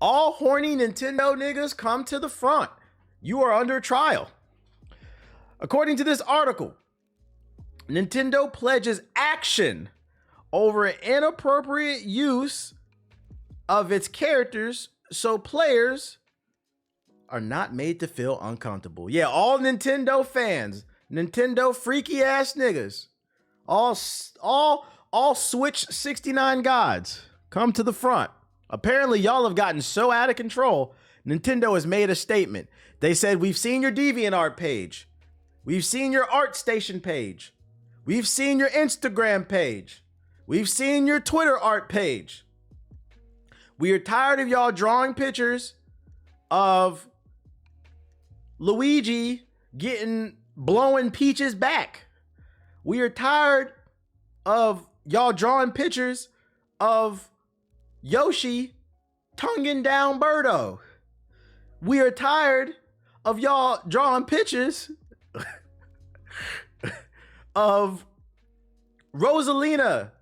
All horny Nintendo niggas come to the front. You are under trial. According to this article, Nintendo pledges action over inappropriate use of its characters so players are not made to feel uncomfortable. Yeah, all Nintendo fans, Nintendo freaky ass niggas, all Switch 69 gods, come to the front. Apparently, y'all have gotten so out of control, Nintendo has made a statement. They said, we've seen your DeviantArt page. We've seen your ArtStation page. We've seen your Instagram page. We've seen your Twitter art page. We are tired of y'all drawing pictures of Luigi blowing Peach's back. We are tired of y'all drawing pictures of Yoshi tonguing down Birdo. We are tired of y'all drawing pictures of Rosalina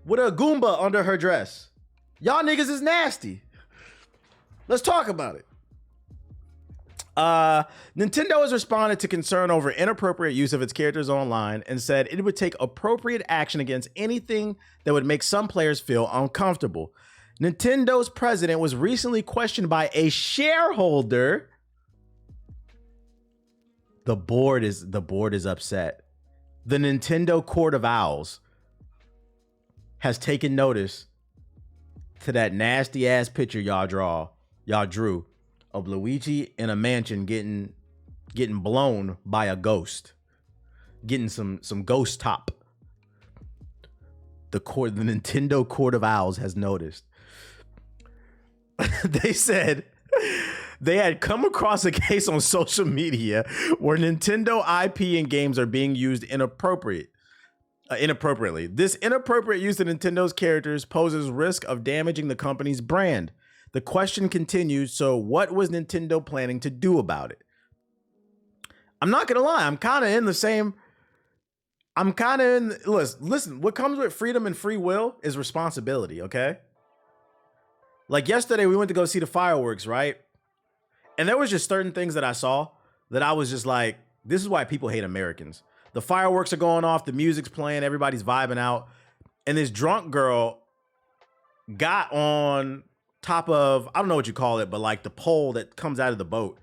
with a Goomba under her dress. Y'all niggas is nasty. Let's talk about it. Nintendo has responded to concern over inappropriate use of its characters online and said it would take appropriate action against anything that would make some players feel uncomfortable. Nintendo's president was recently questioned by a shareholder. The board is upset. The Nintendo Court of Owls has taken notice to that nasty ass picture y'all drew of Luigi in a mansion getting blown by a ghost, getting some ghost top. The Nintendo Court of Owls has noticed. They said they had come across a case on social media where Nintendo IP and games are being used inappropriately. This inappropriate use of Nintendo's characters poses risk of damaging the company's brand. The question continues, so what was Nintendo planning to do about it? I'm not going to lie, listen, what comes with freedom and free will is responsibility, okay? Like yesterday, we went to go see the fireworks, right? And there was just certain things that I saw that I was just like, this is why people hate Americans. The fireworks are going off, the music's playing, everybody's vibing out. And this drunk girl got on top of, I don't know what you call it, but like the pole that comes out of the boat.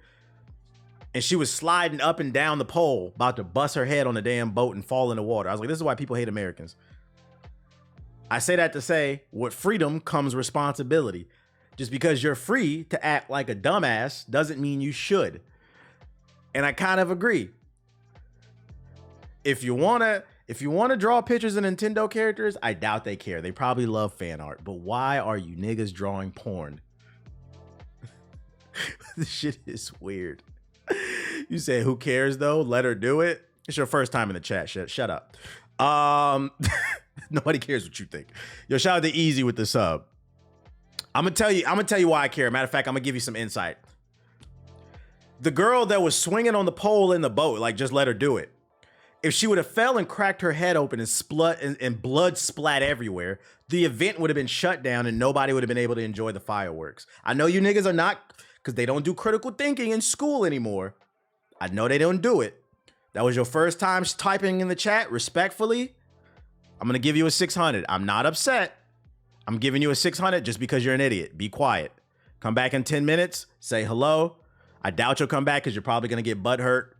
And she was sliding up and down the pole, about to bust her head on the damn boat and fall in the water. I was like, this is why people hate Americans. I say that to say, with freedom comes responsibility. Just because you're free to act like a dumbass doesn't mean you should. And I kind of agree. If you wanna draw pictures of Nintendo characters, I doubt they care. They probably love fan art. But why are you niggas drawing porn? This shit is weird. You say, who cares though? Let her do it. It's your first time in the chat. Shut up. Nobody cares what you think. Yo, shout out to Easy with the sub. I'm gonna tell you why I care. Matter of fact, I'm gonna give you some insight. The girl that was swinging on the pole in the boat, like, just let her do it. If she would have fell and cracked her head open and blood splat everywhere, the event would have been shut down and nobody would have been able to enjoy the fireworks. I know you niggas are not, because they don't do critical thinking in school anymore. I know they don't do it. That was your first time typing in the chat. Respectfully, I'm going to give you a 600. I'm not upset. I'm giving you a 600 just because you're an idiot. Be quiet. Come back in 10 minutes. Say hello. I doubt you'll come back because you're probably going to get butthurt.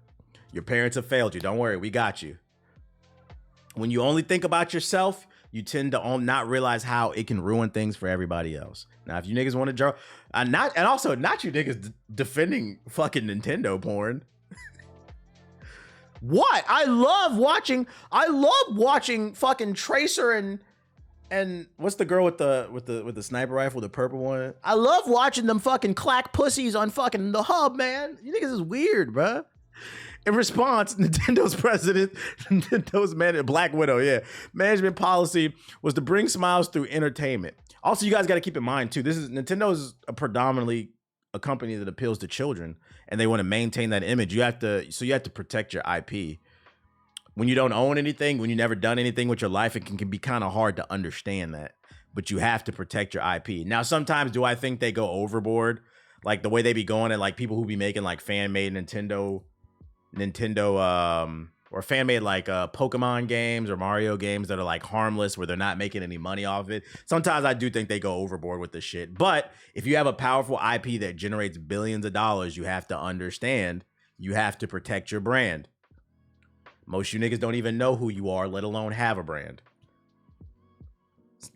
Your parents have failed you. Don't worry. We got you. When you only think about yourself, you tend to not realize how it can ruin things for everybody else. Now, if you niggas want to draw, not you niggas defending fucking Nintendo porn. What? I love watching fucking Tracer and what's the girl with the sniper rifle, the purple one? I love watching them fucking clack pussies on fucking the hub, man. You niggas is weird, bruh. In response, Nintendo's president, Black Widow, yeah, management policy was to bring smiles through entertainment. Also, you guys got to keep in mind too, Nintendo's predominantly a company that appeals to children, and they want to maintain that image. You have to protect your IP. When you don't own anything, when you never done anything with your life, it can be kind of hard to understand that. but you have to protect your IP. Now, sometimes do I think they go overboard? Like the way they be going and like people who be making like fan-made Nintendo, or fan-made like Pokemon games or Mario games that are like harmless where they're not making any money off it. Sometimes I do think they go overboard with the shit. But if you have a powerful IP that generates billions of dollars, you have to understand you have to protect your brand. Most you niggas don't even know who you are, let alone have a brand.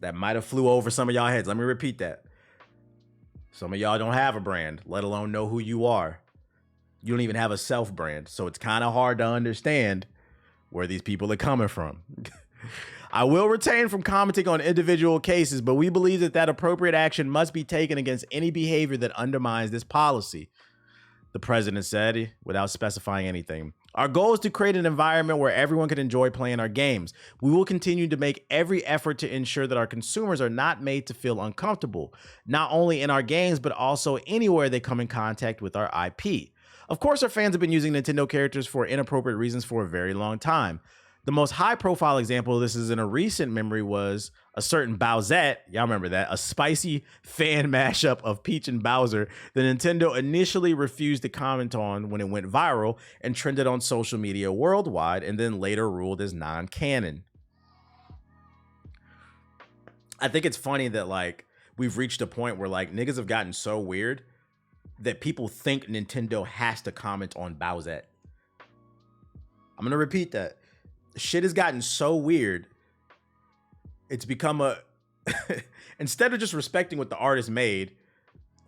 That might have flew over some of y'all heads. Let me repeat that. Some of y'all don't have a brand, let alone know who you are. You don't even have a self-brand. So it's kind of hard to understand where these people are coming from. I will refrain from commenting on individual cases, but we believe that appropriate action must be taken against any behavior that undermines this policy, the president said, without specifying anything. Our goal is to create an environment where everyone can enjoy playing our games. We will continue to make every effort to ensure that our consumers are not made to feel uncomfortable, not only in our games, but also anywhere they come in contact with our IP. Of course, our fans have been using Nintendo characters for inappropriate reasons for a very long time. The most high-profile example of this is in a recent memory was a certain Bowsette, y'all remember that, a spicy fan mashup of Peach and Bowser that Nintendo initially refused to comment on when it went viral and trended on social media worldwide and then later ruled as non-canon. I think it's funny that like we've reached a point where like niggas have gotten so weird that people think Nintendo has to comment on Bowsette. I'm gonna repeat that. Shit has gotten so weird. It's become a instead of just respecting what the artist made,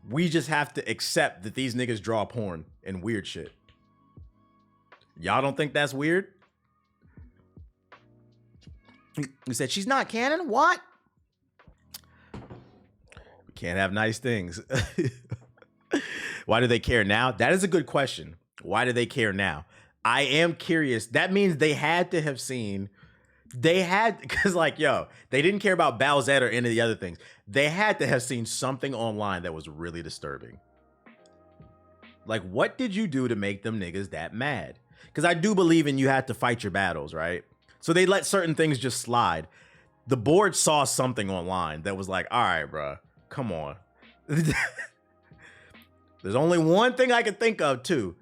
we just have to accept that these niggas draw porn and weird shit. Y'all don't think that's weird? He said she's not canon. What? We can't have nice things. Why do they care now? That is a good question. Why do they care now? I am curious. That means they had to have seen, because like, yo, they didn't care about Bowsette or any of the other things. They had to have seen something online that was really disturbing. Like, what did you do to make them niggas that mad? Because I do believe in you have to fight your battles, right? So they let certain things just slide. The board saw something online that was like, all right, bro, come on. There's only one thing I can think of, too.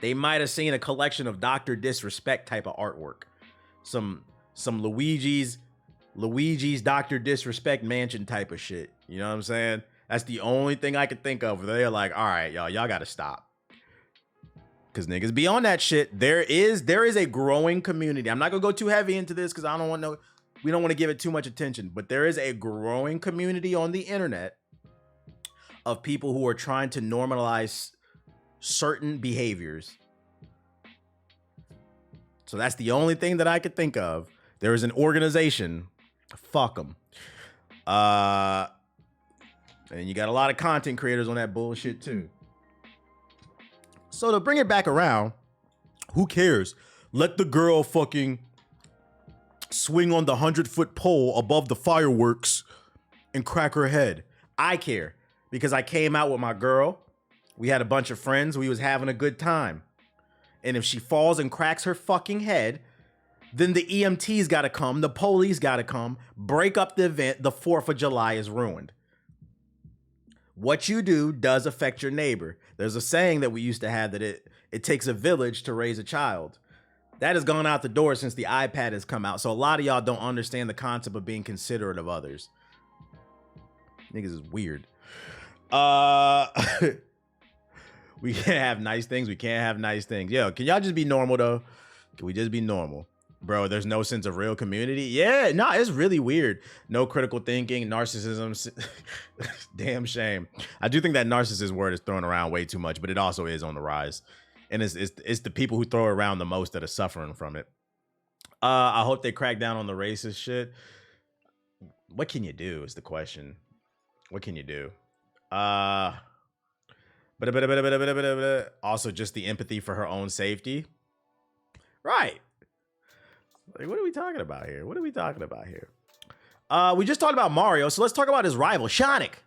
They might have seen a collection of Dr. Disrespect type of artwork. Some Luigi's Dr. Disrespect mansion type of shit. You know what I'm saying? That's the only thing I could think of. They're like, all right, y'all got to stop. Because niggas be on that shit. There is a growing community. I'm not going to go too heavy into this because we don't want to give it too much attention. But there is a growing community on the internet of people who are trying to normalize certain behaviors. So that's the only thing that I could think of. There is an organization. Fuck them. And you got a lot of content creators on that bullshit too. So to bring it back around, who cares? Let the girl fucking swing on the 100-foot pole above the fireworks and crack her head. I care because I came out with my girl. We had a bunch of friends. We was having a good time. And if she falls and cracks her fucking head, then the EMTs got to come. The police got to come. Break up the event. The 4th of July is ruined. What you do does affect your neighbor. There's a saying that we used to have that it takes a village to raise a child. That has gone out the door since the iPad has come out. So a lot of y'all don't understand the concept of being considerate of others. Niggas is weird. We can't have nice things. We can't have nice things. Yo, can y'all just be normal, though? Can we just be normal? Bro, there's no sense of real community. Yeah, no, it's really weird. No critical thinking, narcissism. Damn shame. I do think that narcissist word is thrown around way too much, but it also is on the rise. And it's the people who throw it around the most that are suffering from it. I hope they crack down on the racist shit. What can you do is the question. What can you do? Also just the empathy for her own safety. Right. Like, what are we talking about here? We just talked about Mario, so let's talk about his rival, Sonic.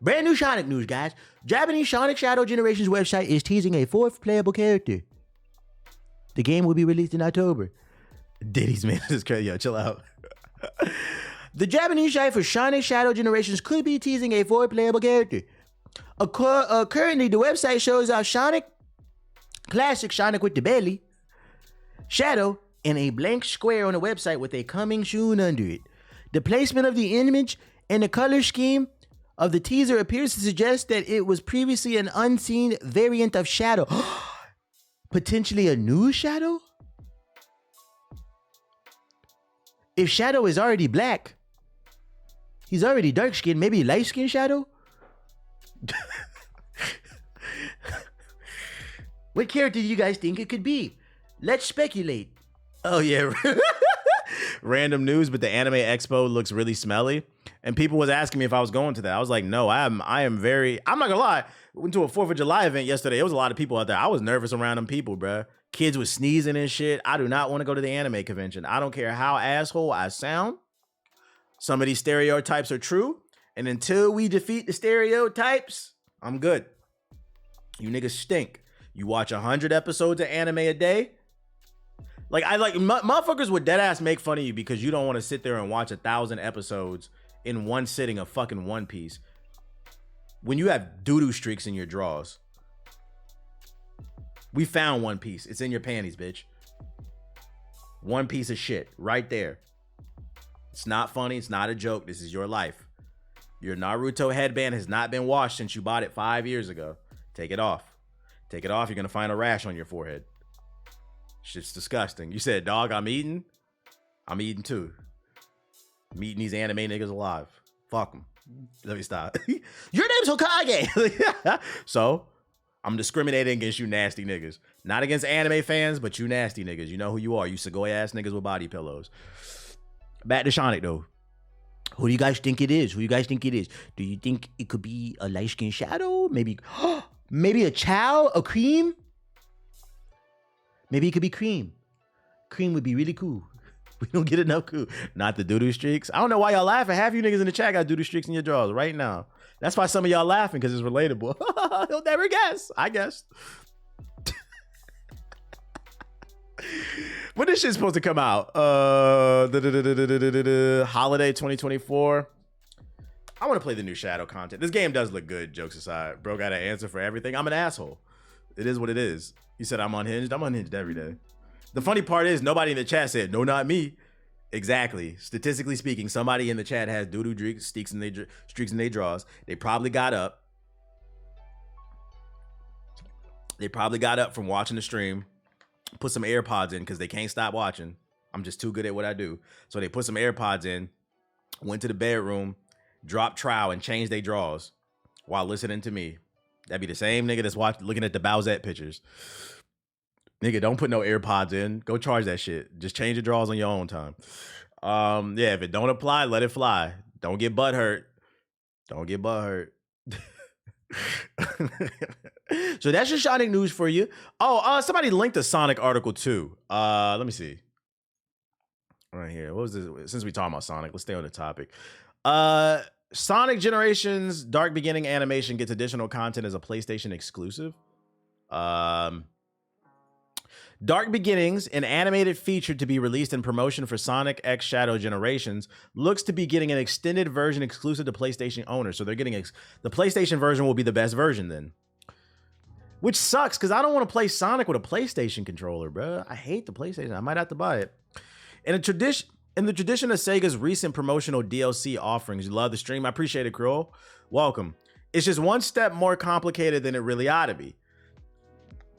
Brand new Sonic news, guys. Japanese Sonic Shadow Generations website is teasing a 4th playable character. The game will be released in October. Diddy's man is crazy. Yo, chill out. The Japanese site for Sonic Shadow Generations could be teasing a 4 playable character. Currently, the website shows off Sonic, classic Sonic with the belly, Shadow, and a blank square on the website with a coming soon under it. The placement of the image and the color scheme of the teaser appears to suggest that it was previously an unseen variant of Shadow. Potentially a new Shadow? If Shadow is already black, he's already dark-skinned, maybe light-skinned Shadow? What character do you guys think it could be? Let's speculate. Oh, yeah. Random news, but the Anime Expo looks really smelly. And people was asking me if I was going to that. I was like, no, I'm not gonna lie. Went to a 4th of July event yesterday. There was a lot of people out there. I was nervous around them people, bruh. Kids was sneezing and shit. I do not want to go to the anime convention. I don't care how asshole I sound. Some of these stereotypes are true. And until we defeat the stereotypes, I'm good. You niggas stink. You watch 100 episodes of anime a day. Like, motherfuckers would deadass make fun of you because you don't want to sit there and watch 1,000 episodes in one sitting of fucking One Piece when you have doo-doo streaks in your drawers. We found One Piece. It's in your panties, bitch. One piece of shit right there. It's not funny. It's not a joke. This is your life. Your Naruto headband has not been washed since you bought it 5 years ago. Take it off. Take it off. You're going to find a rash on your forehead. Shit's disgusting. You said, dog, I'm eating. I'm eating too. I'm eating these anime niggas alive. Fuck them. Let me stop. Your name's Hokage. So, I'm discriminating against you nasty niggas. Not against anime fans, but you nasty niggas. You know who you are. You Segoy ass niggas with body pillows. Back to Sonic though. Who do you guys think it is? Who do you guys think it is? Do you think it could be a light-skinned Shadow? Maybe a Chow? A Cream? Maybe it could be Cream. Cream would be really cool. We don't get enough cool. Not the doo-doo streaks. I don't know why y'all laughing. Half you niggas in the chat got doo-doo streaks in your drawers right now. That's why some of y'all laughing, because it's relatable. You'll never guess. I guess. When this shit's supposed to come out? Holiday 2024. I want to play the new Shadow content. This game does look good, jokes aside. Bro got an answer for everything. I'm an asshole. It is what it is. You said I'm unhinged. I'm unhinged every day. The funny part is nobody in the chat said, no, not me. Exactly. Statistically speaking, somebody in the chat has doo-doo streaks in their drawers. They probably got up. They probably got up from watching the stream, put some AirPods in because they can't stop watching. I'm just too good at what I do. So they put some AirPods in, went to the bedroom, dropped trowel, and changed their drawers while listening to me. That'd be the same nigga that's looking at the Bowsette pictures. Nigga, don't put no AirPods in. Go charge that shit. Just change your drawers on your own time. Yeah, if it don't apply, let it fly. Don't get butt hurt. Don't get butt hurt. So that's your Sonic news for you. Oh, somebody linked a Sonic article too. Let me see. Right here. What was this? Since we talking about Sonic, let's stay on the topic. Sonic Generations Dark Beginning animation gets additional content as a PlayStation exclusive. Dark Beginnings, an animated feature to be released in promotion for Sonic X Shadow Generations, looks to be getting an extended version exclusive to PlayStation owners. So they're getting the PlayStation version will be the best version then. Which sucks, because I don't want to play Sonic with a PlayStation controller, bro. I hate the PlayStation. I might have to buy it. In the tradition of Sega's recent promotional DLC offerings, you love the stream. I appreciate it, Cruel. Welcome. It's just one step more complicated than it really ought to be.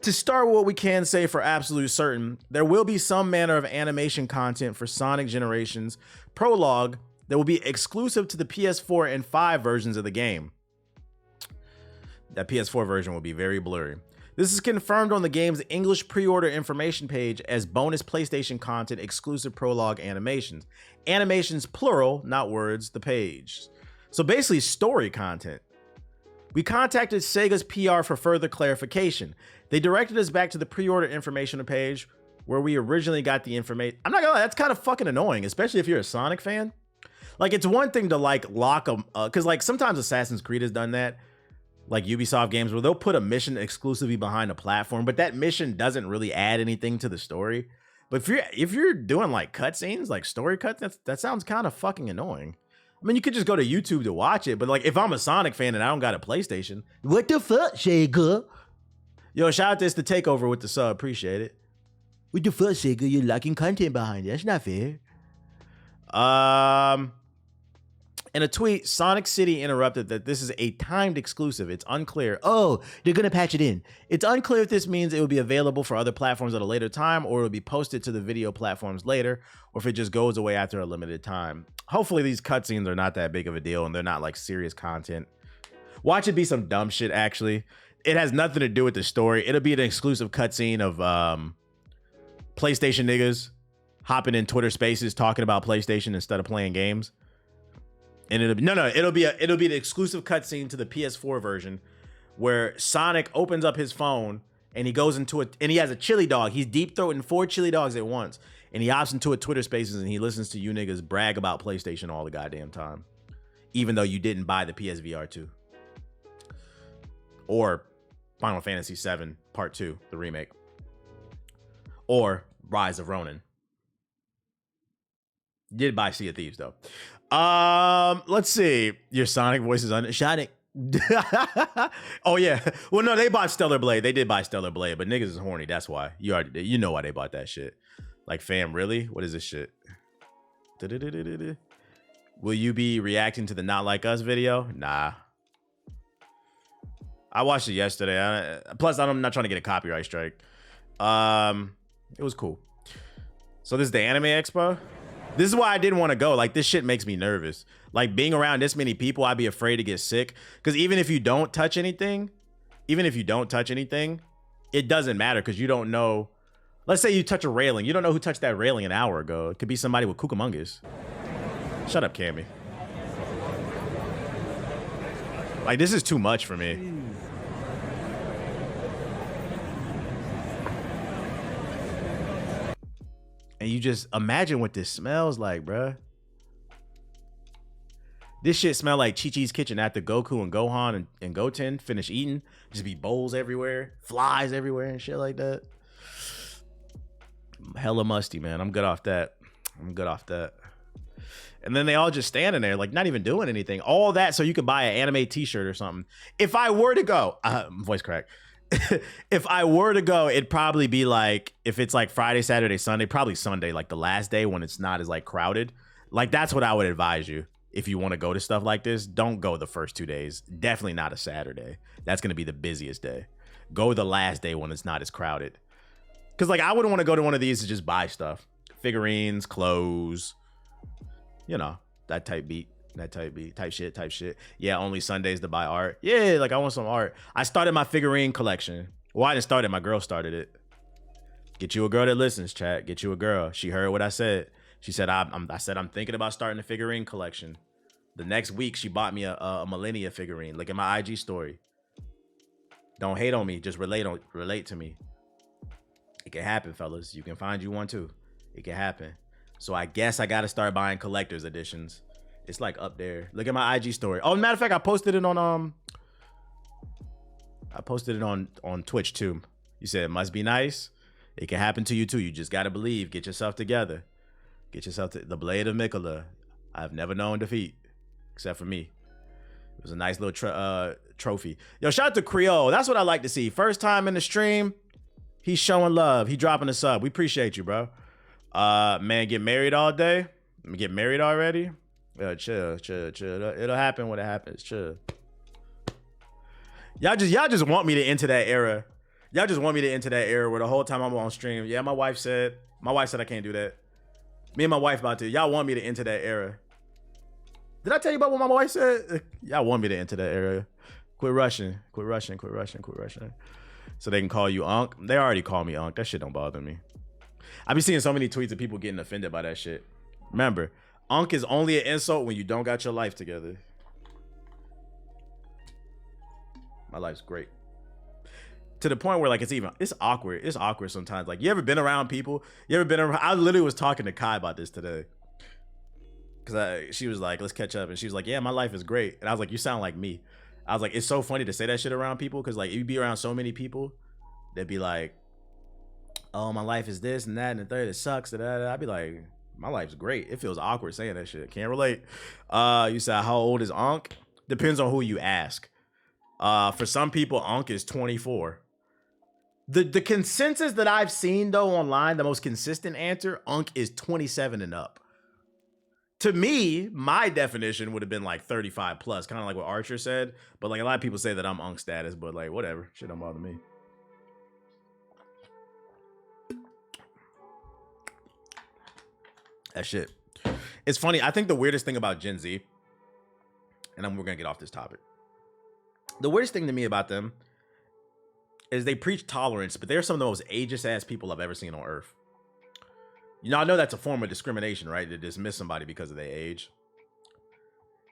To start with what we can say for absolute certain, there will be some manner of animation content for Sonic Generations Prologue that will be exclusive to the PS4 and 5 versions of the game. That PS4 version will be very blurry. This is confirmed on the game's English pre-order information page as bonus PlayStation content exclusive Prologue animations. Animations plural, not words, the page. So basically story content. We contacted Sega's PR for further clarification. They directed us back to the pre-order information page where we originally got the information. I'm not gonna lie, that's kind of fucking annoying, especially if you're a Sonic fan. Like, it's one thing to like lock them, because like sometimes Assassin's Creed has done that, like Ubisoft games where they'll put a mission exclusively behind a platform, but that mission doesn't really add anything to the story. But if you're doing like cutscenes, like story cuts, that sounds kind of fucking annoying. I mean, you could just go to YouTube to watch it, but like if I'm a Sonic fan and I don't got a PlayStation, what the fuck, Sega? Yo, shout out to the Takeover with the sub. Appreciate it. What the fuck, Sega? You're locking content behind it. That's not fair. In a tweet, Sonic City interrupted that this is a timed exclusive. It's unclear. Oh, they're gonna patch it in. It's unclear if this means it will be available for other platforms at a later time, or it will be posted to the video platforms later, or if it just goes away after a limited time. Hopefully these cutscenes are not that big of a deal and they're not like serious content. Watch it be some dumb shit, actually. It has nothing to do with the story. It'll be an exclusive cutscene of PlayStation niggas hopping in Twitter spaces talking about PlayStation instead of playing games. And it'll be an exclusive cutscene to the PS4 version where Sonic opens up his phone and he goes into it and he has a chili dog. He's deep throating 4 chili dogs at once. And he hops into a Twitter spaces and he listens to you niggas brag about PlayStation all the goddamn time. Even though you didn't buy the PSVR 2. Or Final Fantasy VII Part 2, the remake. Or Rise of Ronin. Did buy Sea of Thieves though. Let's see. Your Sonic voice is on Sonic. Oh yeah. Well, no, they bought Stellar Blade. They did buy Stellar Blade, but niggas is horny. That's why. You know why they bought that shit. Like, fam, really? What is this shit? Will you be reacting to the Not Like Us video? Nah. I watched it yesterday. Plus, I'm not trying to get a copyright strike. It was cool. So this is the Anime Expo. This is why I didn't want to go. Like, this shit makes me nervous. Like, being around this many people, I'd be afraid to get sick. Because even if you don't touch anything, it doesn't matter because you don't know. Let's say you touch a railing. You don't know who touched that railing an hour ago. It could be somebody with cucamongas. Shut up, Cammy. Like, this is too much for me. And you just imagine what this smells like, bruh. This shit smell like Chi-Chi's kitchen after Goku and Gohan and Goten finish eating. Just be bowls everywhere, flies everywhere and shit like that. Hella musty, man. I'm good off that. And then they all just standing there, like not even doing anything. All that so you could buy an anime t-shirt or something. If I were to go, voice crack. If I were to go, it'd probably be like, if it's like Friday, Saturday, Sunday, probably Sunday, like the last day when it's not as like crowded. Like that's what I would advise you. If you want to go to stuff like this, don't go the first 2 days. Definitely not a Saturday. That's going to be the busiest day. Go the last day when it's not as crowded. Because like I wouldn't want to go to one of these to just buy stuff. Figurines, clothes, you know, that type beat. Type shit. Yeah, only Sundays to buy art. Yeah, like I want some art. I started my figurine collection. Well, I didn't start it. My girl started it. Get you a girl that listens, chat. Get you a girl. She heard what I said. She said, I said, I'm thinking about starting a figurine collection. The next week, she bought me a Millennia figurine. Look at my IG story. Don't hate on me. Just relate to me. It can happen, fellas. You can find you one too. It can happen. So I guess I got to start buying collector's editions. It's like up there. Look at my IG story. Oh, matter of fact, I posted it on Twitch too. You said it must be nice. It can happen to you too. You just gotta believe. Get yourself together. Get yourself to the Blade of Mikola. I've never known defeat, except for me. It was a nice little trophy. Yo, shout out to Creole. That's what I like to see. First time in the stream, he's showing love. He dropping a sub. We appreciate you, bro. Man, get married all day. Get married already. Chill. It'll happen when it happens. Chill. Y'all just want me to enter that era. Y'all just want me to enter that era where the whole time I'm on stream. Yeah, my wife said I can't do that. Me and my wife about to. Y'all want me to enter that era. Did I tell you about what my wife said? Y'all want me to enter that era. Quit rushing. So they can call you Unc. They already call me Unc. That shit don't bother me. I be seeing so many tweets of people getting offended by that shit. Remember, Unc is only an insult when you don't got your life together. My life's great. To the point where like it's awkward. It's awkward sometimes. Like you ever been around people? I literally was talking to Kai about this today. Cause she was like, let's catch up. And she was like, yeah, my life is great. And I was like, you sound like me. I was like, it's so funny to say that shit around people. Cause like you be around so many people that be like, oh, my life is this and that and the third, it sucks. I'd be like, my life's great. It feels awkward saying that shit. Can't relate. You said, how old is Ankh? Depends on who you ask. For some people, Ankh is 24. The consensus that I've seen, though, online, the most consistent answer, Ankh is 27 and up. To me, my definition would have been like 35 plus, kind of like what Archer said. But like a lot of people say that I'm Ankh status, but like whatever. Shit don't bother me. That shit. It's funny. I think the weirdest thing about Gen Z, and we're going to get off this topic. The weirdest thing to me about them is they preach tolerance, but they're some of the most ageist ass people I've ever seen on earth. You know, I know that's a form of discrimination, right? To dismiss somebody because of their age.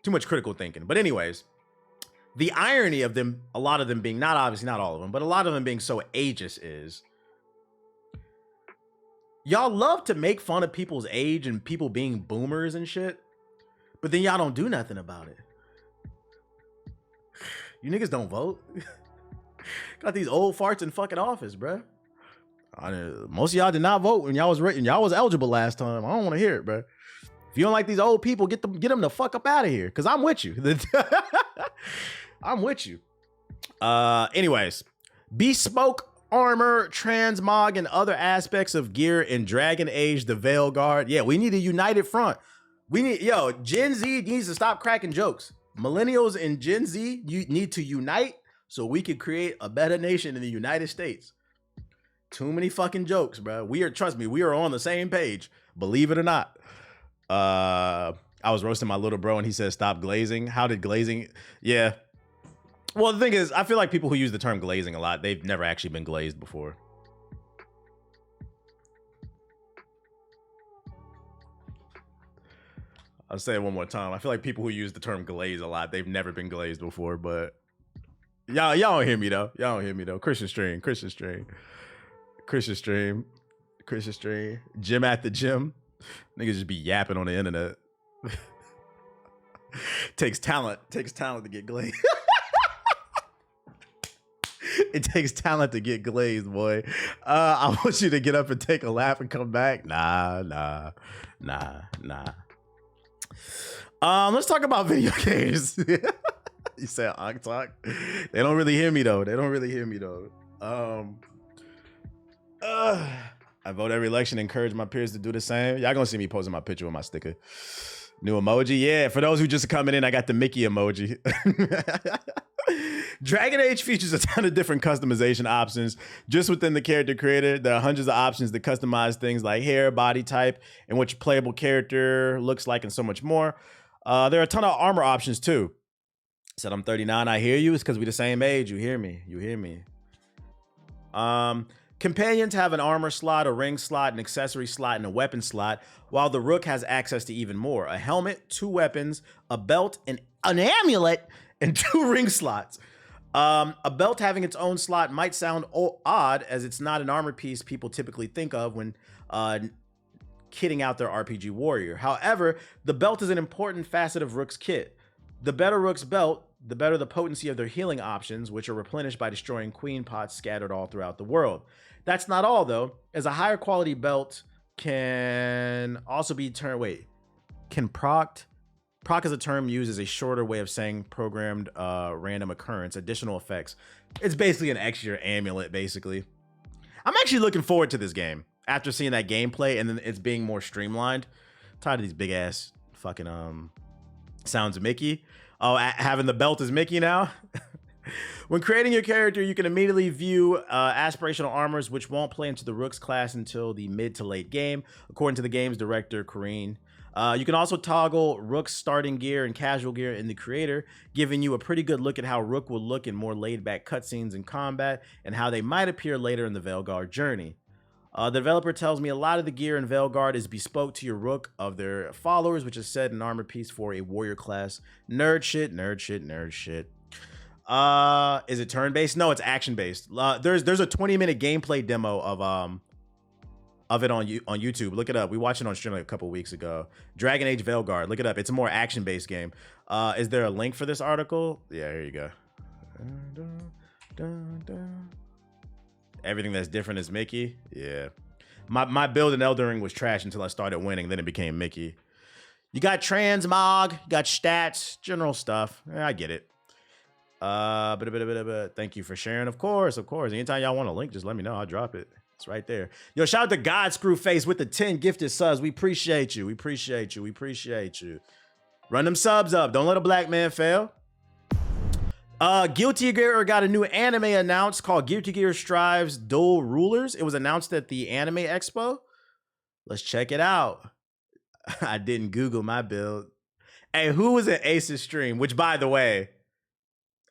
Too much critical thinking. But anyways, the irony of them, a lot of them being, not obviously not all of them, but a lot of them being so ageist is, y'all love to make fun of people's age and people being boomers and shit, but then y'all don't do nothing about it. You niggas don't vote. Got these old farts in fucking office, bruh. Most of y'all did not vote when y'all was written. Y'all was eligible last time. I don't want to hear it, bruh. If you don't like these old people, get them the fuck up out of here. Cause I'm with you. I'm with you. Anyways, bespoke armor, transmog, and other aspects of gear in Dragon Age, the Veilguard. Yeah, we need a united front. Gen Z needs to stop cracking jokes. Millennials and Gen Z, you need to unite so we can create a better nation in the United States. Too many fucking jokes, bro. Trust me, we are on the same page. Believe it or not. I was roasting my little bro and he said, stop glazing. How did glazing? Yeah. Well, the thing is, I feel like people who use the term glazing a lot, they've never actually been glazed before. I'll say it one more time. I feel like people who use the term glaze a lot, they've never been glazed before, but y'all don't hear me though. Y'all don't hear me though. Christian stream. Gym at the gym. Niggas just be yapping on the internet. Takes talent to get glazed. It takes talent to get glazed, boy. I want you to get up and take a laugh and come back. Nah. Let's talk about video games. You said talk. They don't really hear me though. I vote every election, encourage my peers to do the same. Y'all gonna see me posting my picture with my sticker. New emoji. Yeah, for those who just coming in, I got the Mickey emoji. Dragon Age features a ton of different customization options. Just within the character creator, there are hundreds of options to customize things like hair, body type, and what your playable character looks like, and so much more. There are a ton of armor options too. Said I'm 39. I hear you. It's because we the same age. You hear me. Companions have an armor slot, a ring slot, an accessory slot, and a weapon slot, while the Rook has access to even more. A helmet, 2 weapons, a belt, and an amulet, and 2 ring slots. A belt having its own slot might sound odd, as it's not an armor piece people typically think of when kitting out their RPG warrior. However, the belt is an important facet of Rook's kit. The better Rook's belt, the better the potency of their healing options, which are replenished by destroying queen pots scattered all throughout the world. That's not all, though, as a higher quality belt can also be procced. Proc is a term used as a shorter way of saying programmed random occurrence, additional effects. It's basically an extra amulet, basically. I'm actually looking forward to this game after seeing that gameplay and then it's being more streamlined. I'm tired of these big ass fucking sounds of Mickey. Oh, having the belt as Mickey now. When creating your character, you can immediately view aspirational armors, which won't play into the Rook's class until the mid to late game, according to the game's director, Corrine. You can also toggle Rook's starting gear and casual gear in the creator, giving you a pretty good look at how Rook will look in more laid-back cutscenes in combat and how they might appear later in the Veilguard journey. The developer tells me a lot of the gear in Veilguard is bespoke to your Rook of their followers, which is said an armor piece for a warrior class. Nerd shit. Is it turn-based? No, it's action-based. There's a 20-minute gameplay demo of it on YouTube. Look it up. We watched it on stream like a couple weeks ago. Dragon Age Veilguard. Look it up. It's a more action-based game. Is there a link for this article? Yeah, here you go. Everything that's different is Mickey. Yeah. My build in Elden Ring was trash until I started winning. Then it became Mickey. You got transmog, you got stats, general stuff. I get it. Thank you for sharing. Of course. Anytime y'all want a link, just let me know. I'll drop it. It's right there. Yo, shout out to God Screwface with the 10 gifted subs. We appreciate you. Run them subs up. Don't let a black man fail. Guilty Gear got a new anime announced called Guilty Gear Strive's Dual Rulers. It was announced at the Anime Expo. Let's check it out. I didn't Google my build. Hey, who was at Ace's stream? Which, by the way,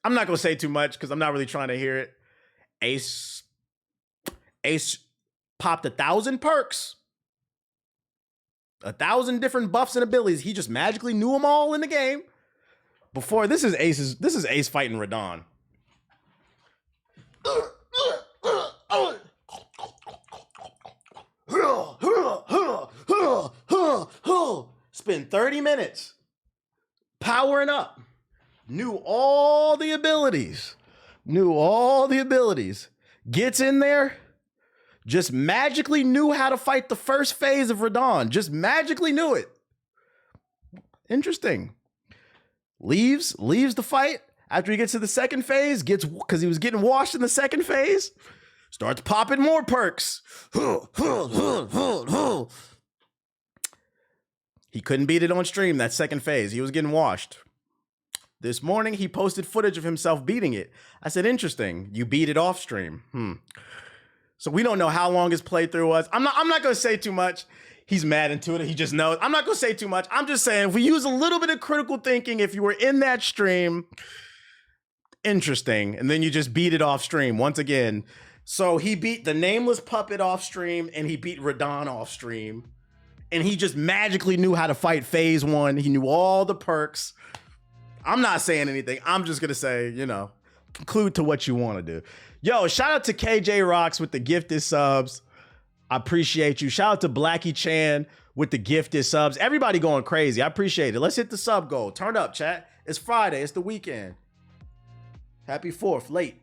I'm not going to say too much because I'm not really trying to hear it. Ace popped 1,000 perks. 1,000 different buffs and abilities. He just magically knew them all in the game. Before this is Ace fighting Radon. Spend 30 minutes powering up. Knew all the abilities. Gets in there. Just magically knew how to fight the first phase of Radon. Just magically knew it. Interesting. Leaves the fight after he gets to the second phase, because he was getting washed in the second phase, starts popping more perks. He couldn't beat it on stream that second phase. He was getting washed. This morning, he posted footage of himself beating it. I said, interesting. You beat it off stream. So we don't know how long his playthrough was. I'm not going to say too much. He's mad into it. He just knows. I'm not going to say too much. I'm just saying, if we use a little bit of critical thinking, if you were in that stream, interesting. And then you just beat it off stream once again. So he beat the Nameless Puppet off stream, and he beat Radon off stream. And he just magically knew how to fight phase 1. He knew all the perks. I'm not saying anything. I'm just going to say, conclude to what you want to do. Yo, shout out to KJ Rocks with the gifted subs. I appreciate you. Shout out to Blackie Chan with the gifted subs. Everybody going crazy. I appreciate it. Let's hit the sub goal. Turn up, chat. It's Friday. It's the weekend. Happy 4th. Late.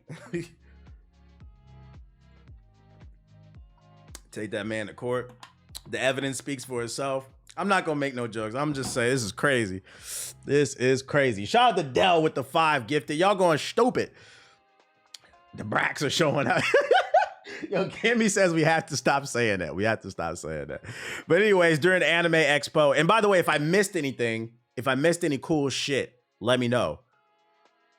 Take that man to court. The evidence speaks for itself. I'm not going to make no jokes. I'm just saying this is crazy. This is crazy. Shout out to Dell with the 5 gifted. Y'all going stupid. The bracks are showing up. Yo, Kimmy says we have to stop saying that. But anyways, during the Anime Expo, and by the way, if I missed anything, if I missed any cool shit, let me know.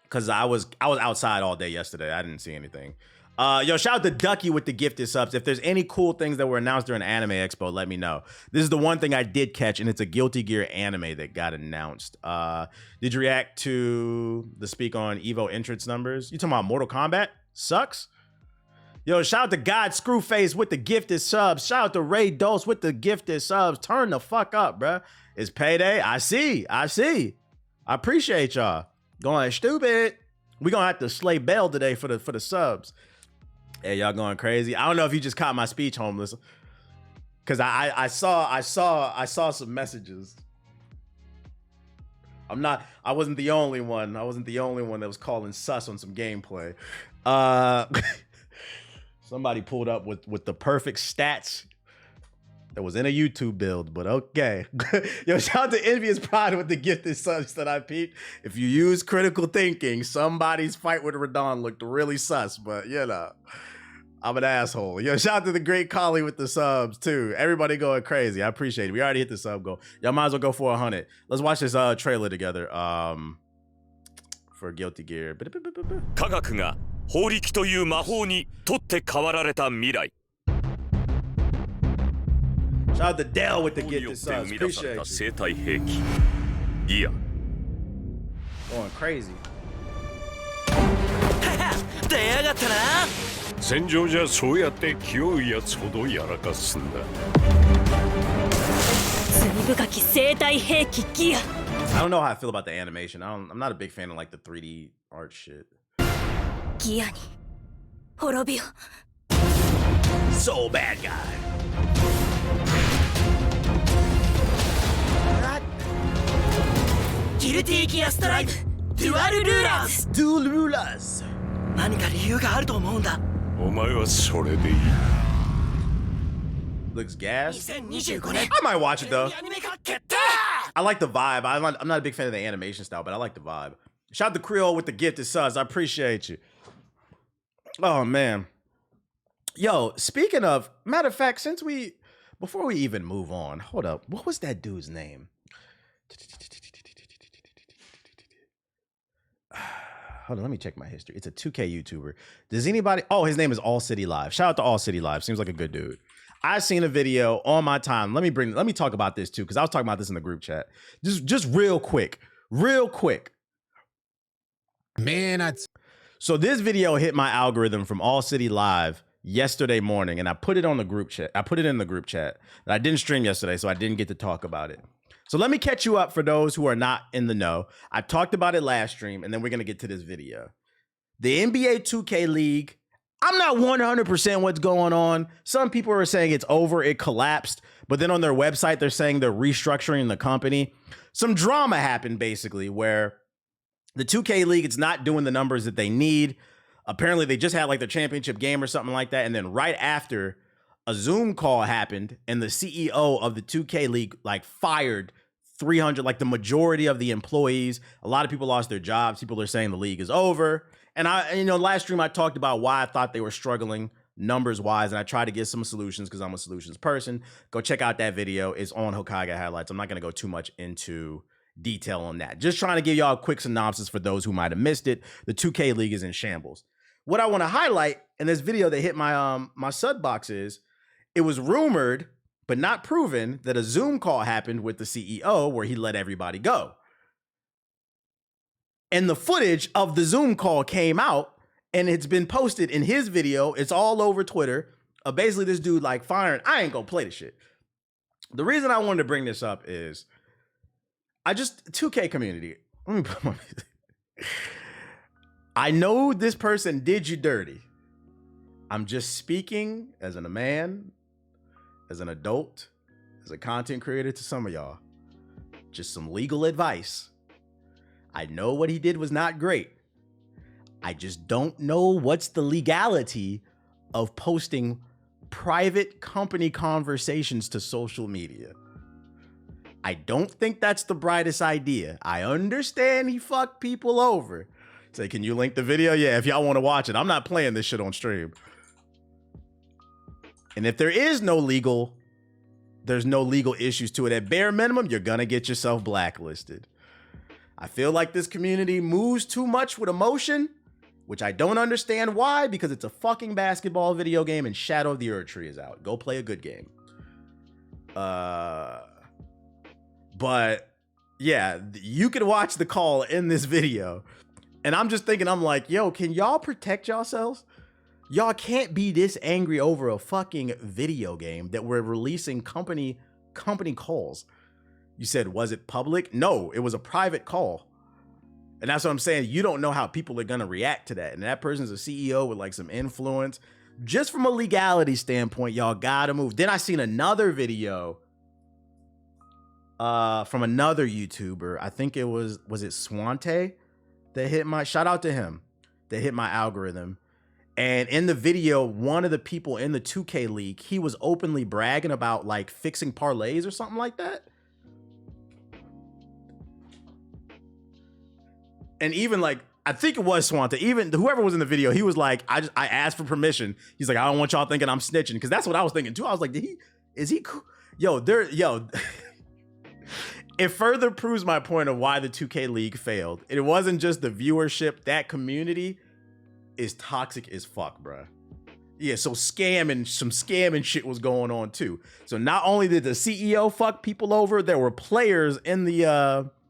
Because I was outside all day yesterday. I didn't see anything. Yo, shout out to Ducky with the gifted subs. If there's any cool things that were announced during Anime Expo, let me know. This is the one thing I did catch, and it's a Guilty Gear anime that got announced. Did you react to the speak on Evo entrance numbers? You talking about Mortal Kombat? Sucks? Yo, shout out to God Screwface with the gifted subs. Shout out to Ray Dose with the gifted subs. Turn the fuck up, bruh. It's payday. I see. I appreciate y'all. Going stupid. We gonna have to slay Bell today for the subs. Hey, y'all going crazy. I don't know if you just caught my speech, homeless. Cause I saw some messages. I wasn't the only one. That was calling sus on some gameplay. Somebody pulled up with the perfect stats that was in a YouTube build, but okay. Yo, shout out to Envious Pride with the gifted subs that I peeped. If you use critical thinking, somebody's fight with Radon looked really sus, but I'm an asshole. Yo, shout out to the Great Collie with the subs too. Everybody going crazy. I appreciate it. We already hit the sub goal. Y'all might as well go for 100. Let's watch this trailer together. For Guilty Gear. 科学が法力という魔法に取って代わられた未来。 Shout out to Dell with the gifted subs. Appreciate you. 生体兵器ギア Going crazy. 出やがったな。戦場じゃそうやって気負うやつほどやらかすんだ。罪深き生体兵器ギア。 I don't know how I feel about the animation. I'm not a big fan of like the 3D art shit. ギアに滅びよ。 So bad guy. Guilty Gear Strive Dual Rulers. 何か理由があると思うんだ。お前はそれでいい。 Looks gas. 2025年 I might watch it though. アニメ化決定 I like the vibe. I'm not a big fan of the animation style, but I like the vibe. Shout out to Creole with the gifted subs. I appreciate you. Oh man. Yo, speaking of, matter of fact, before we even move on, hold up. What was that dude's name? Hold on, let me check my history. It's a 2K YouTuber. Does anybody? Oh, his name is All City Live. Shout out to All City Live. Seems like a good dude. I seen a video on my time. Let me talk about this too, because I was talking about this in the group chat. Just real quick. Man, So this video hit my algorithm from All City Live yesterday morning, and I put it on the group chat. I put it in the group chat. And I didn't stream yesterday, so I didn't get to talk about it. So let me catch you up for those who are not in the know. I talked about it last stream, and then we're going to get to this video. The NBA 2K League, I'm not 100% what's going on. Some people are saying it's over, it collapsed. But then on their website, they're saying they're restructuring the company. Some drama happened, basically, where the 2K League, it's not doing the numbers that they need. Apparently, they just had like the championship game or something like that. And then right after, a Zoom call happened, and the CEO of the 2K League like fired 300, like the majority of the employees. A lot of people lost their jobs. People are saying the league is over. And last stream I talked about why I thought they were struggling numbers wise, and I tried to get some solutions because I'm a solutions person. Go check out that video. It's on Hokage Highlights. I'm not going to go too much into detail on that. Just trying to give y'all a quick synopsis for those who might have missed it. The 2K League is in shambles. What I want to highlight in this video that hit my my sub box is, it was rumored but not proven that a Zoom call happened with the CEO where he let everybody go. And the footage of the Zoom call came out, and it's been posted in his video. It's all over Twitter. Basically, this dude like firing. I ain't gonna play the shit. The reason I wanted to bring this up is 2K community. Let me put my I know this person did you dirty. I'm just speaking as a man, as an adult, as a content creator to some of y'all. Just some legal advice. I know what he did was not great. I just don't know what's the legality of posting private company conversations to social media. I don't think that's the brightest idea. I understand he fucked people over. Say, can you link the video? Yeah, if y'all want to watch it. I'm not playing this shit on stream. And if there's no legal issues to it, at bare minimum, you're gonna get yourself blacklisted. I feel like this community moves too much with emotion, which I don't understand why, because it's a fucking basketball video game and Shadow of the Erd Tree is out. Go play a good game. But yeah, you can watch the call in this video. And I'm just thinking, I'm like, yo, can y'all protect yourselves? Y'all can't be this angry over a fucking video game that we're releasing company calls. You said, was it public? No, it was a private call. And that's what I'm saying. You don't know how people are going to react to that. And that person's a CEO with like some influence. Just from a legality standpoint, y'all gotta move. Then I seen another video from another YouTuber. I think it was it Swante that hit my, shout out to him, that hit my algorithm. And in the video, one of the people in the 2K League, he was openly bragging about like fixing parlays or something like that. And even like, I think it was Swante, even whoever was in the video, he was like, I asked for permission. He's like, I don't want y'all thinking I'm snitching. Because that's what I was thinking too. I was like, is he cool? Yo, it further proves my point of why the 2K League failed. It wasn't just the viewership. That community is toxic as fuck, bruh. Yeah, so some scamming shit was going on too. So not only did the CEO fuck people over, there were players in the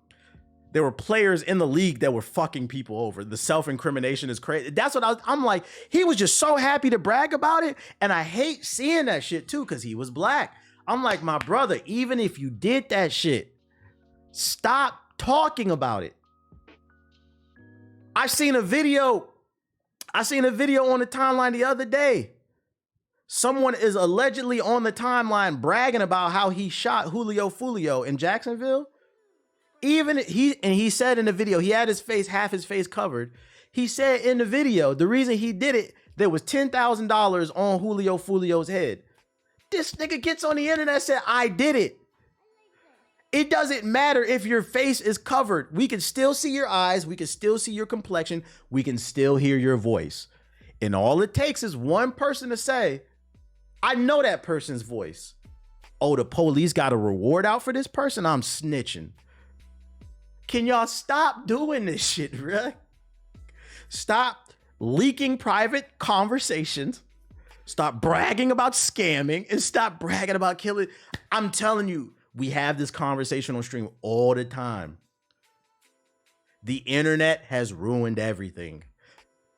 league that were fucking people over. The self-incrimination is crazy. That's what I'm like, he was just so happy to brag about it. And I hate seeing that shit too, because he was black. I'm like, my brother, even if you did that shit, stop talking about it. I seen a video on the timeline the other day. Someone is allegedly on the timeline bragging about how he shot Julio Fulio in Jacksonville. He said in the video, he had half his face covered. He said in the video, the reason he did it, there was $10,000 on Julio Fulio's head. This nigga gets on the internet and said, I did it. It doesn't matter if your face is covered. We can still see your eyes. We can still see your complexion. We can still hear your voice. And all it takes is one person to say, I know that person's voice. Oh, the police got a reward out for this person? I'm snitching. Can y'all stop doing this shit, bruh? Stop leaking private conversations. Stop bragging about scamming and stop bragging about killing. I'm telling you, we have this conversation on stream all the time. The internet has ruined everything.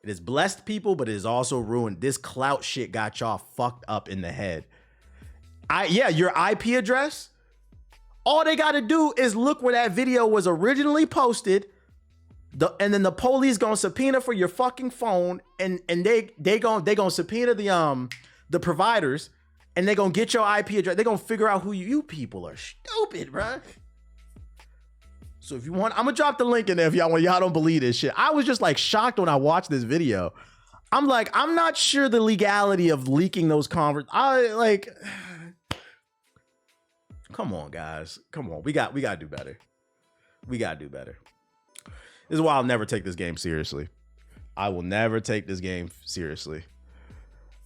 It has blessed people, but it has also ruined. This clout shit got y'all fucked up in the head. Your IP address, all they got to do is look where that video was originally posted, and then the police gonna subpoena for your fucking phone, and they gonna subpoena the providers, and they gonna get your IP address. They gonna figure out who you people are stupid, bruh. So if you want, I'm gonna drop the link in there if y'all don't believe this shit. I was just like shocked when I watched this video. I'm like, I'm not sure the legality of leaking those come on, guys. Come on. We gotta do better. We gotta do better. This is why I'll never take this game seriously. I will never take this game seriously.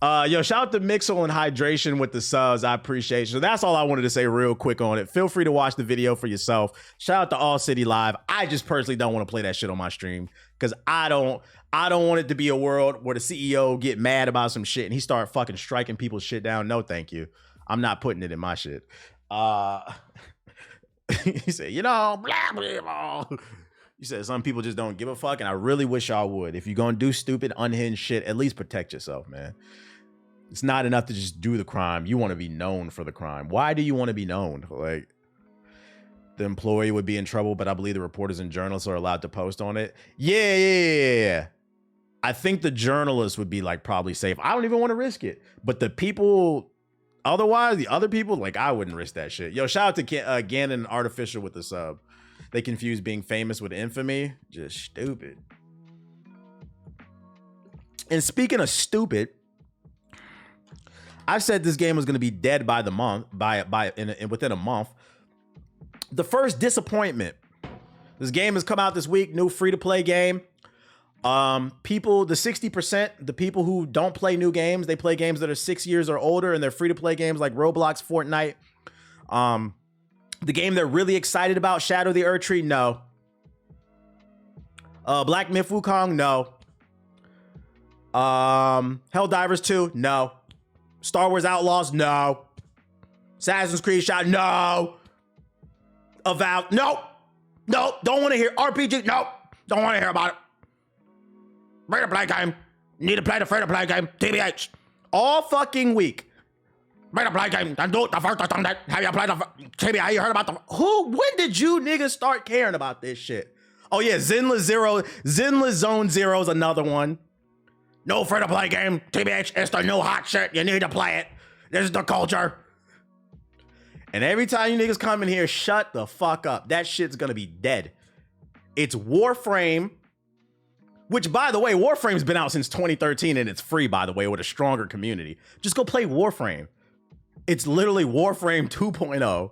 Shout out to Mixel and Hydration with the subs. I appreciate you. So that's all I wanted to say real quick on it. Feel free to watch the video for yourself. Shout out to All City Live. I just personally don't want to play that shit on my stream because I don't want it to be a world where the CEO get mad about some shit and he start fucking striking people's shit down. No, thank you. I'm not putting it in my shit. He said, blah, blah, blah. You said some people just don't give a fuck, and I really wish y'all would. If you're gonna do stupid, unhinged shit, at least protect yourself, man. It's not enough to just do the crime. You want to be known for the crime. Why do you want to be known? Like, the employee would be in trouble, but I believe the reporters and journalists are allowed to post on it. Yeah. I think the journalists would be like probably safe. I don't even want to risk it. But the people, otherwise, the other people, like I wouldn't risk that shit. Yo, shout out to Gannon Artificial with the sub. They confuse being famous with infamy. Just stupid. And speaking of stupid, I've said this game was going to be dead by the month, within a month. The First Disappointment. This game has come out this week, new free-to-play game. People, the 60%, the people who don't play new games, they play games that are 6 years or older, and they're free-to-play games like Roblox, Fortnite. The game they're really excited about, Shadow the Erdtree, no. Black Myth Wukong, no. Helldivers 2, no. Star Wars Outlaws, no. Assassin's Creed Shot, no. Avowed, no. No, don't want to hear. RPG, no. Don't want to hear about it. Free-to-play game. Need to play the free-to-play game. TBH. All fucking week. Free-to-play game. And do it the first time that. Have you played the TBH? You heard about the... When did you niggas start caring about this shit? Oh yeah, Zenless Zone Zero is another one. No free-to-play game. TBH, it's the new hot shit. You need to play it. This is the culture. And every time you niggas come in here, shut the fuck up. That shit's gonna be dead. It's Warframe, which, by the way, Warframe's been out since 2013 and it's free, by the way, with a stronger community. Just go play Warframe. It's literally Warframe 2.0,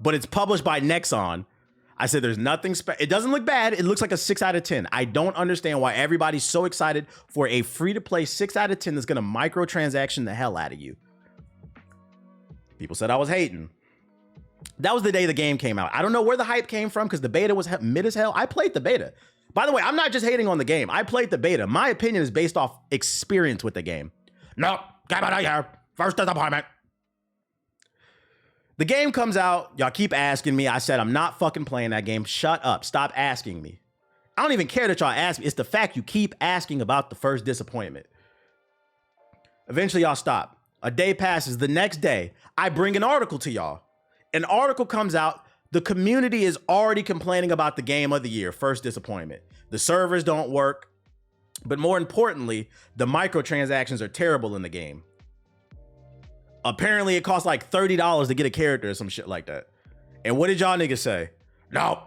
but it's published by Nexon. I said there's nothing it doesn't look bad. It looks like a 6 out of 10. I don't understand why everybody's so excited for a free-to-play 6 out of 10 that's gonna microtransaction the hell out of you. People said I was hating. That was the day the game came out. I don't know where the hype came from because the beta was mid as hell. I played the beta. By the way, I'm not just hating on the game. I played the beta. My opinion is based off experience with the game. No, get out of here. First Disappointment. The game comes out. Y'all keep asking me. I said I'm not fucking playing that game. Shut up. Stop asking me. I don't even care that y'all ask me. It's the fact you keep asking about the First Disappointment. Eventually, y'all stop. A day passes. The next day, I bring an article to y'all. An article comes out. The community is already complaining about the game of the year, First Disappointment. The servers don't work. But more importantly, the microtransactions are terrible in the game. Apparently, it costs like $30 to get a character or some shit like that. And what did y'all niggas say? No.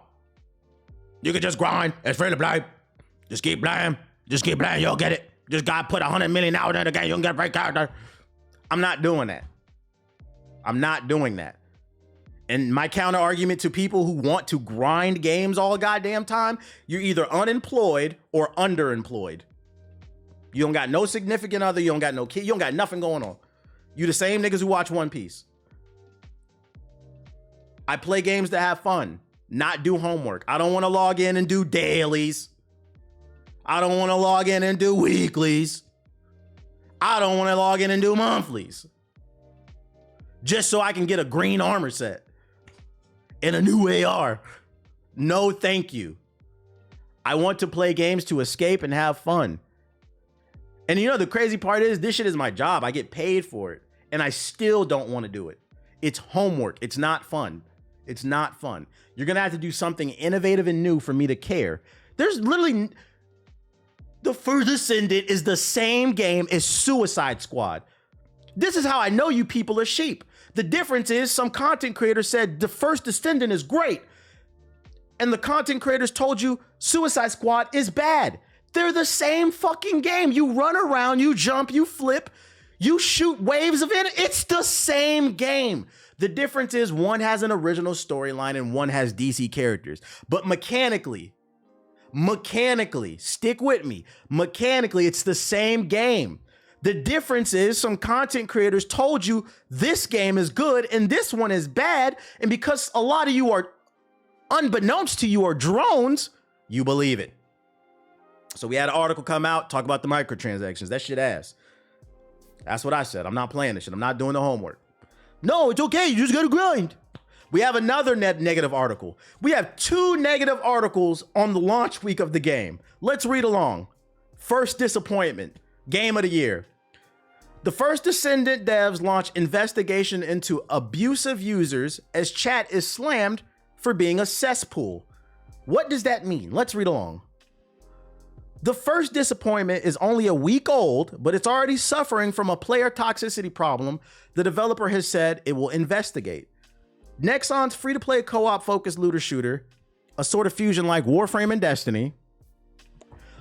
You can just grind. It's free to play. Just keep playing. Just keep playing. You'll get it. Just gotta put 100 million out in the game. You don't get a break character. I'm not doing that. I'm not doing that. And my counter argument to people who want to grind games all goddamn time, you're either unemployed or underemployed. You don't got no significant other. You don't got no kid. You don't got nothing going on. You the same niggas who watch One Piece. I play games to have fun, not do homework. I don't want to log in and do dailies. I don't want to log in and do weeklies. I don't want to log in and do monthlies. Just so I can get a green armor set and a new AR. No, thank you. I want to play games to escape and have fun. And you know, the crazy part is this shit is my job. I get paid for it and I still don't want to do it. It's homework. It's not fun. It's not fun. You're going to have to do something innovative and new for me to care. There's literally... The First Descendant is the same game as Suicide Squad. This is how I know you people are sheep. The difference is some content creator said the First Descendant is great. And the content creators told you Suicide Squad is bad. They're the same fucking game. You run around, you jump, you flip, you shoot waves of it. It's the same game. The difference is one has an original storyline and one has DC characters. But mechanically, stick with me. Mechanically, it's the same game. The difference is some content creators told you this game is good and this one is bad. And because a lot of you are, unbeknownst to you, are drones, you believe it. So we had an article come out, talk about the microtransactions. That shit ass. That's what I said. I'm not playing this shit. I'm not doing the homework. No, it's okay. You just gotta grind. We have another negative article. We have 2 negative articles on the launch week of the game. Let's read along. First disappointment. Game of the year. The First Descendant devs launch investigation into abusive users as chat is slammed for being a cesspool. What does that mean? Let's read along. The First disappointment is only a week old, but it's already suffering from a player toxicity problem the developer has said it will investigate. Nexon's free-to-play co-op focused looter shooter, a sort of fusion like Warframe and Destiny,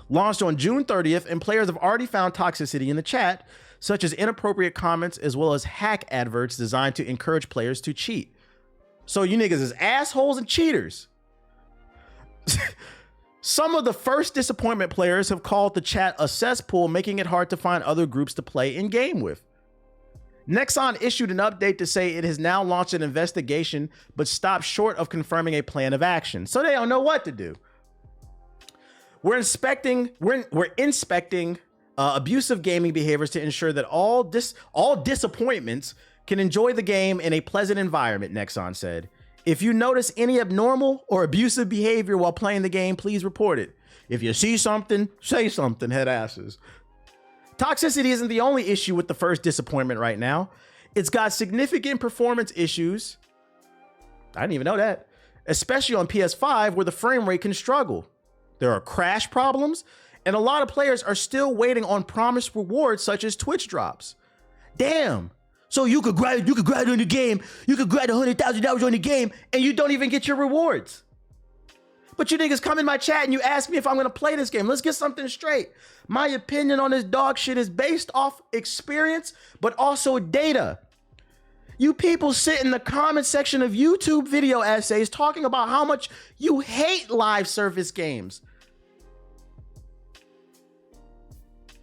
launched on June 30th, and players have already found toxicity in the chat, such as inappropriate comments as well as hack adverts designed to encourage players to cheat. So you niggas is assholes and cheaters. Some of the First disappointment players have called the chat a cesspool, making it hard to find other groups to play in game with. Nexon issued an update to say it has now launched an investigation, but stopped short of confirming a plan of action. So they don't know what to do. We're inspecting abusive gaming behaviors to ensure that all disappointments can enjoy the game in a pleasant environment, Nexon said. If you notice any abnormal or abusive behavior while playing the game, please report it. If you see something, say something, head asses. Toxicity isn't the only issue with the First disappointment right now. It's got significant performance issues. I didn't even know that. Especially on PS5, where the frame rate can struggle. There are crash problems, and a lot of players are still waiting on promised rewards such as Twitch drops. Damn. So you could grind on the game, you could grind $100,000 on the game, and you don't even get your rewards. But you niggas come in my chat and you ask me if I'm gonna play this game. Let's get something straight. My opinion on this dog shit is based off experience, but also data. You people sit in the comment section of YouTube video essays talking about how much you hate live service games.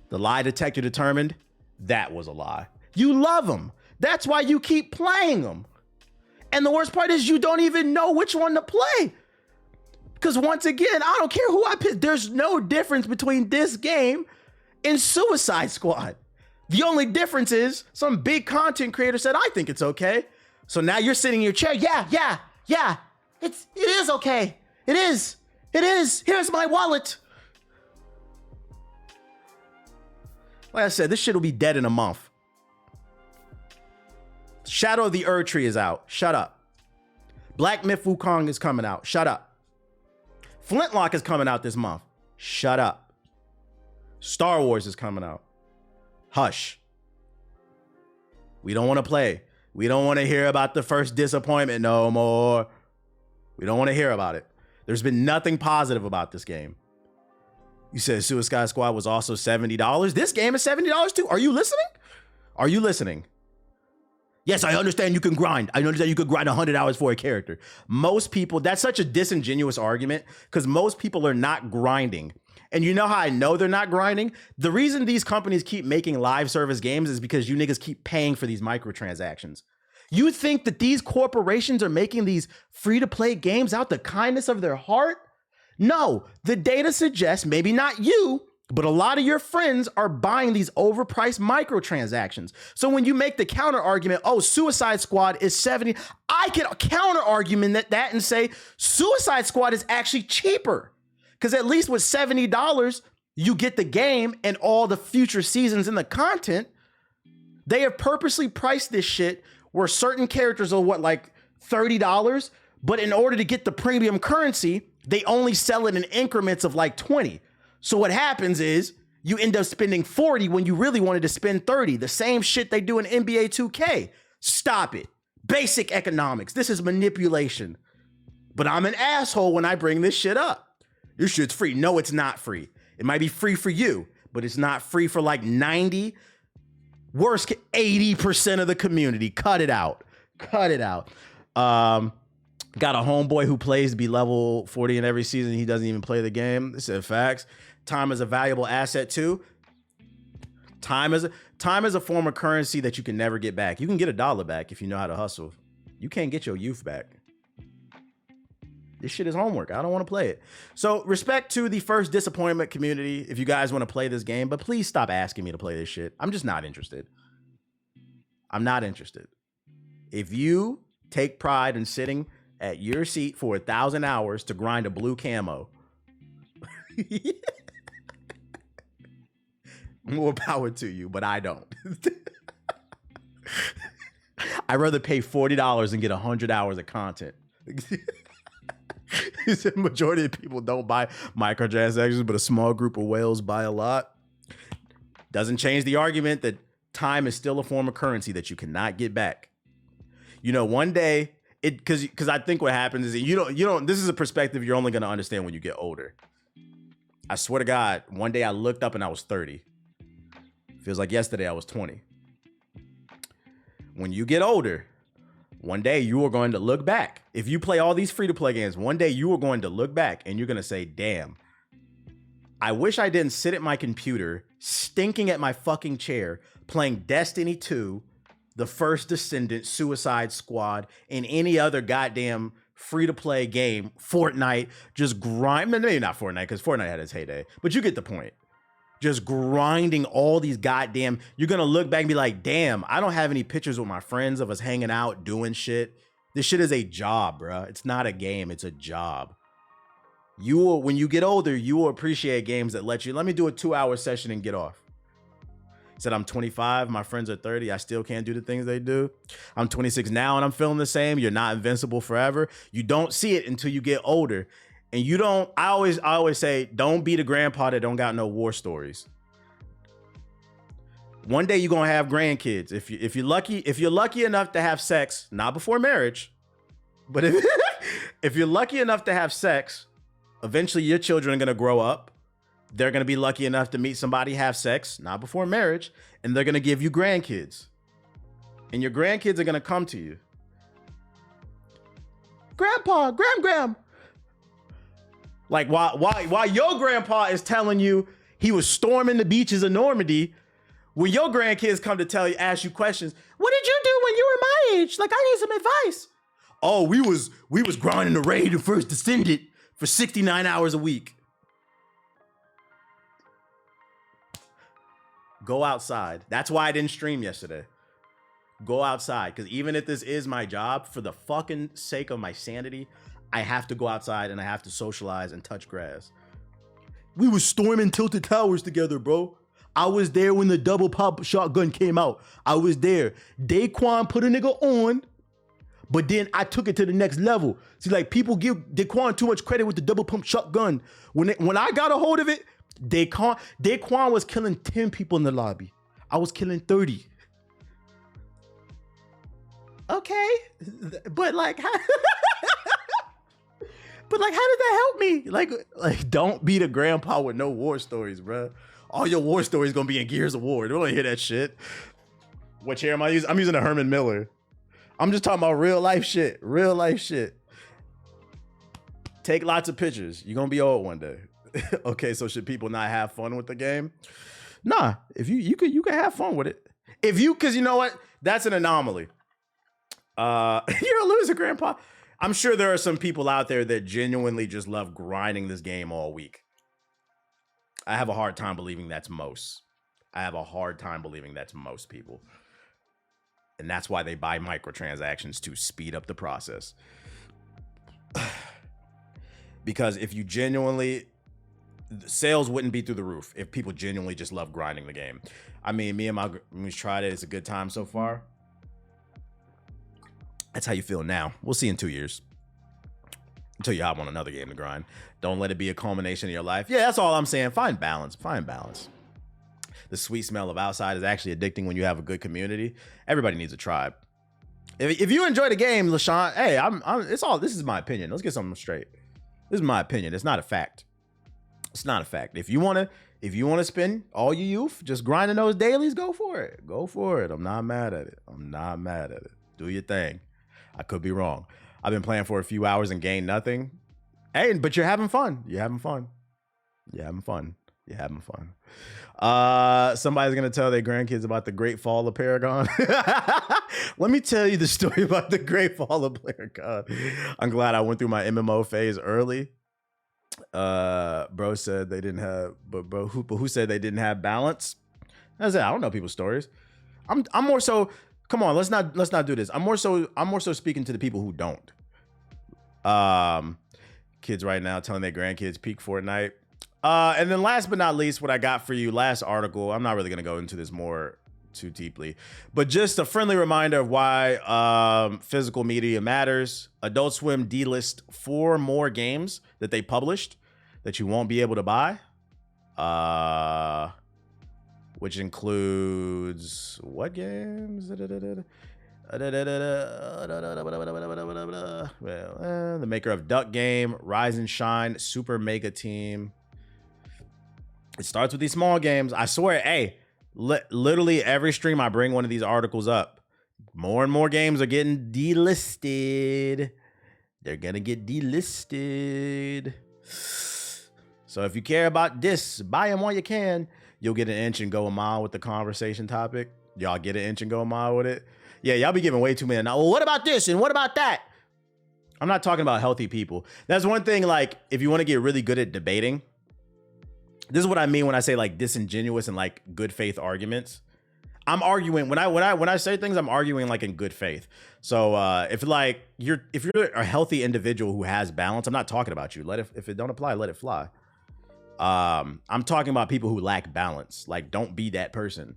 The lie detector determined that was a lie. You love them. That's why you keep playing them. And the worst part is you don't even know which one to play. Because once again, I don't care who I pick. There's no difference between this game and Suicide Squad. The only difference is some big content creator said, I think it's okay. So now you're sitting in your chair. Yeah. It is okay. It is. Here's my wallet. Like I said, this shit will be dead in a month. Shadow of the Erd Tree is out. Shut up. Black Myth Wukong is coming out. Shut up. Flintlock is coming out this month. Shut up. Star Wars is coming out. Hush. We don't want to play. We don't want to hear about the First disappointment no more. We don't want to hear about it. There's been nothing positive about this game. You said Suicide Squad was also $70. This game is $70 too. Are you listening? Are you listening? Yes, I understand you can grind. I understand you could grind 100 hours for a character. Most people, that's such a disingenuous argument because most people are not grinding. And you know how I know they're not grinding? The reason these companies keep making live service games is because you niggas keep paying for these microtransactions. You think that these corporations are making these free-to-play games out the kindness of their heart? No, the data suggests maybe not you, but a lot of your friends are buying these overpriced microtransactions. So when you make the counter argument, oh, Suicide Squad is 70, I can counter argument that and say Suicide Squad is actually cheaper. Because at least with $70, you get the game and all the future seasons and the content. They have purposely priced this shit where certain characters are what, like $30? But in order to get the premium currency, they only sell it in increments of like 20. So what happens is you end up spending 40 when you really wanted to spend 30. The same shit they do in NBA 2K. Stop it. Basic economics. This is manipulation. But I'm an asshole when I bring this shit up. This shit's free. No, it's not free. It might be free for you, but it's not free for like 90, worst 80% of the community. Cut it out. Cut it out. Got a homeboy who plays to be level 40 in every season. He doesn't even play the game. This is facts. Time is a valuable asset too. Time is a form of currency that you can never get back. You can get $1 back if you know how to hustle. You can't get your youth back. This shit is homework. I don't want to play it. So respect to the First Disappointment community if you guys want to play this game, but please stop asking me to play this shit. I'm just not interested. I'm not interested. If you take pride in sitting at your seat for 1,000 hours to grind a blue camo, more power to you, but I don't. I'd rather pay $40 and get 100 hours of content. He said majority of people don't buy microtransactions, but a small group of whales buy a lot. Doesn't change the argument that time is still a form of currency that you cannot get back. You know, one day, because I think what happens is that you don't, this is a perspective you're only going to understand when you get older. I swear to God, one day I looked up and I was 30. Feels like yesterday I was 20. When you get older, one day you are going to look back. If you play all these free-to-play games, one day you are going to look back and you're going to say, damn, I wish I didn't sit at my computer, stinking at my fucking chair, playing Destiny 2, the First Descendant, Suicide Squad, and any other goddamn free-to-play game, Fortnite, just grind. Maybe not Fortnite, because Fortnite had its heyday, but you get the point. Just grinding all these goddamn, you're going to look back and be like, damn, I don't have any pictures with my friends of us hanging out, doing shit. This shit is a job, bro. It's not a game. It's a job. When you get older, you will appreciate games that let me do a 2-hour session and get off. Said I'm 25, my friends are 30. I still can't do the things they do. I'm 26 now and I'm feeling the same. You're not invincible forever. You don't see it until you get older. And you don't, I always say, don't be the grandpa that don't got no war stories. One day you're gonna have grandkids. If you're lucky enough to have sex, not before marriage, but if you're lucky enough to have sex, eventually your children are gonna grow up. They're gonna be lucky enough to meet somebody, have sex, not before marriage, and they're gonna give you grandkids. And your grandkids are gonna come to you. Grandpa, Gram. Like while your grandpa is telling you he was storming the beaches of Normandy, when your grandkids come to ask you questions, what did you do when you were my age? Like, I need some advice. Oh, we was grinding the raid of First Descendant for 69 hours a week. Go outside. That's why I didn't stream yesterday. Go outside, because even if this is my job, for the fucking sake of my sanity, I have to go outside and I have to socialize and touch grass. We were storming Tilted Towers together, bro. I was there when the double pop shotgun came out. I was there. Daquan put a nigga on, but then I took it to the next level. See, like, people give Daquan too much credit with the double pump shotgun. When I got a hold of it, Daquan was killing 10 people in the lobby. I was killing 30. Okay, but like, But like, how did that help me? Like don't beat a grandpa with no war stories, bro. All your war stories gonna be in Gears of War. Don't wanna hear that shit. What chair am I using? I'm using a Herman Miller. I'm just talking about real life shit. Real life shit. Take lots of pictures. You're gonna be old one day. Okay, so should people not have fun with the game? Nah, if you can have fun with it. Cause you know what? That's an anomaly. You're a loser, grandpa. I'm sure there are some people out there that genuinely just love grinding this game all week. I have a hard time believing that's most. People. And that's why they buy microtransactions, to speed up the process. Because if you genuinely, sales wouldn't be through the roof if people genuinely just love grinding the game. I mean, me and we tried it. It's a good time so far. That's how you feel now. We'll see in 2 years. Until you hop on another game to grind. Don't let it be a culmination of your life. Yeah, that's all I'm saying. Find balance. The sweet smell of outside is actually addicting when you have a good community. Everybody needs a tribe. If you enjoy the game, LaShawn, hey, this is my opinion. Let's get something straight. This is my opinion. It's not a fact. It's not a fact. If you wanna spend all your youth just grinding those dailies, go for it. Go for it. I'm not mad at it. Do your thing. I could be wrong. I've been playing for a few hours and gained nothing. Hey, but you're having fun. Somebody's gonna tell their grandkids about the Great Fall of Paragon. Let me tell you the story about the Great Fall of Paragon. I'm glad I went through my MMO phase early. Bro said they didn't have, but who said they didn't have balance? I said I don't know people's stories. I'm more so. Come on, let's not do this. I'm more so speaking to the people who don't. Kids right now telling their grandkids peak Fortnite. And then last but not least, what I got for you, last article, I'm not really going to go into this more too deeply, but just a friendly reminder of why physical media matters. Adult Swim delist 4 more games that they published that you won't be able to buy, which includes what games? The maker of Duck Game, Rise and Shine, Super Mega Team. It starts with these small games. I swear, hey, literally every stream I bring one of these articles up. More and more games are getting delisted. They're gonna get delisted. So if you care about this, buy them while you can. You'll get an inch and go a mile with the conversation topic. Y'all get an inch and go a mile with it. Yeah, y'all be giving way too many. Now, well, what about this and what about that? I'm not talking about healthy people. That's one thing, like, if you want to get really good at debating, this is what I mean when I say like disingenuous and like good faith arguments. I'm arguing when I say things, I'm arguing like in good faith. So if you're a healthy individual who has balance, I'm not talking about you. If it don't apply, let it fly. I'm talking about people who lack balance. Like, don't be that person.